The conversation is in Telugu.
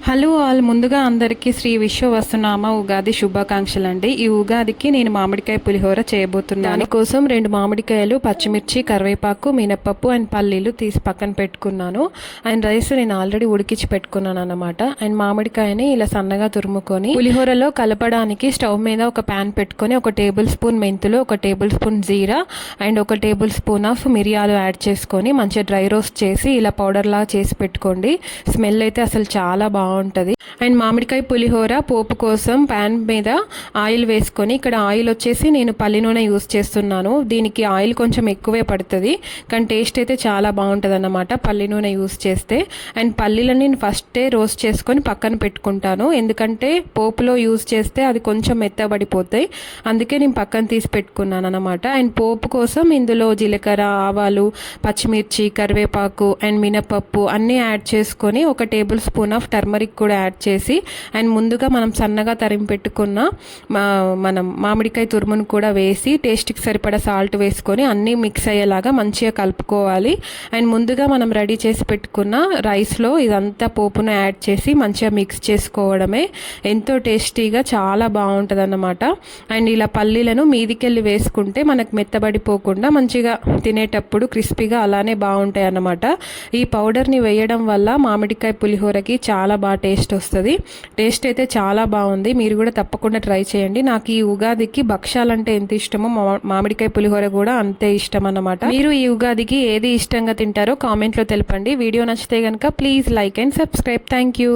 హలో ఆల్, ముందుగా అందరికీ శ్రీ విశ్వవసునామ ఉగాది శుభాకాంక్షలు అండి. ఈ ఉగాదికి నేను మామిడికాయ పులిహోర చేయబోతున్నాను. దానికోసం 2 మామిడికాయలు, పచ్చిమిర్చి, కరివేపాకు, మినపప్పు అండ్ పల్లీలు తీసి పక్కన పెట్టుకున్నాను. అండ్ రైస్ నేను ఆల్రెడీ ఉడికించి పెట్టుకున్నాను అనమాట. అండ్ మామిడికాయని ఇలా సన్నగా తురుముకొని పులిహోరలో కలపడానికి స్టవ్ మీద ఒక ప్యాన్ పెట్టుకొని 1 టేబుల్ స్పూన్ మెంతులు, 1 table spoon jeera and 1 table spoon of మిరియాలు యాడ్ చేసుకొని మంచిగా డ్రై రోస్ట్ చేసి ఇలా పౌడర్ లాగా చేసి పెట్టుకోండి. స్మెల్ అయితే అసలు చాలా బాగుంటుంది. అండ్ మామిడికాయ పులిహోర పోపు కోసం ప్యాన్ మీద ఆయిల్ వేసుకొని, ఇక్కడ ఆయిల్ వచ్చేసి నేను పల్లి నూనె యూస్ చేస్తున్నాను. దీనికి ఆయిల్ కొంచెం ఎక్కువే పడుతుంది, కానీ టేస్ట్ అయితే చాలా బాగుంటుంది అన్నమాట పల్లి నూనె యూస్ చేస్తే. అండ్ పల్లీలని నేను ఫస్టే రోస్ట్ చేసుకొని పక్కన పెట్టుకుంటాను, ఎందుకంటే పోపులో యూస్ చేస్తే అది కొంచెం మెత్తబడిపోతాయి, అందుకే నేను పక్కన తీసి పెట్టుకున్నాను అనమాట. అండ్ పోపు కోసం ఇందులో జీలకర్ర, ఆవాలు, పచ్చిమిర్చి, కరివేపాకు అండ్ మినపప్పు అన్నీ యాడ్ చేసుకొని 1 టేబుల్ స్పూన్ ఆఫ్ టర్మరిక్ కూడా యాడ్ చేసి, అండ్ ముందుగా మనం సన్నగా తరిమి పెట్టుకున్న మనం మామిడికాయ తురుమును కూడా వేసి టేస్ట్కి సరిపడా సాల్ట్ వేసుకొని అన్నీ మిక్స్ అయ్యేలాగా మంచిగా కలుపుకోవాలి. అండ్ ముందుగా మనం రెడీ చేసి పెట్టుకున్న రైస్లో ఇదంతా పోపును యాడ్ చేసి మంచిగా మిక్స్ చేసుకోవడమే. ఎంతో టేస్టీగా చాలా బాగుంటుంది అన్నమాట. అండ్ ఇలా పల్లీలను మీదికెళ్ళి వేసుకుంటే మనకు మెత్తబడిపోకుండా మంచిగా తినేటప్పుడు క్రిస్పీగా అలానే బాగుంటాయి అన్నమాట. ఈ పౌడర్ని వేయడం వల్ల మామిడికాయ పులిహోరకి చాలా బాగా టేస్ట్ వస్తుంది. టేస్ట్ అయితే చాలా బాగుంది, మీరు కూడా తప్పకుండా ట్రై చేయండి. నాకు ఈ ఉగాదికి భక్షాలంటే ఎంత ఇష్టమో మామిడికాయ పులిహోర కూడా అంతే ఇష్టం అన్నమాట. మీరు ఈ ఉగాదికి ఏది ఇష్టంగా తింటారో కామెంట్లో తెలపండి. వీడియో నచ్చితే కనుక please like and subscribe. Thank you.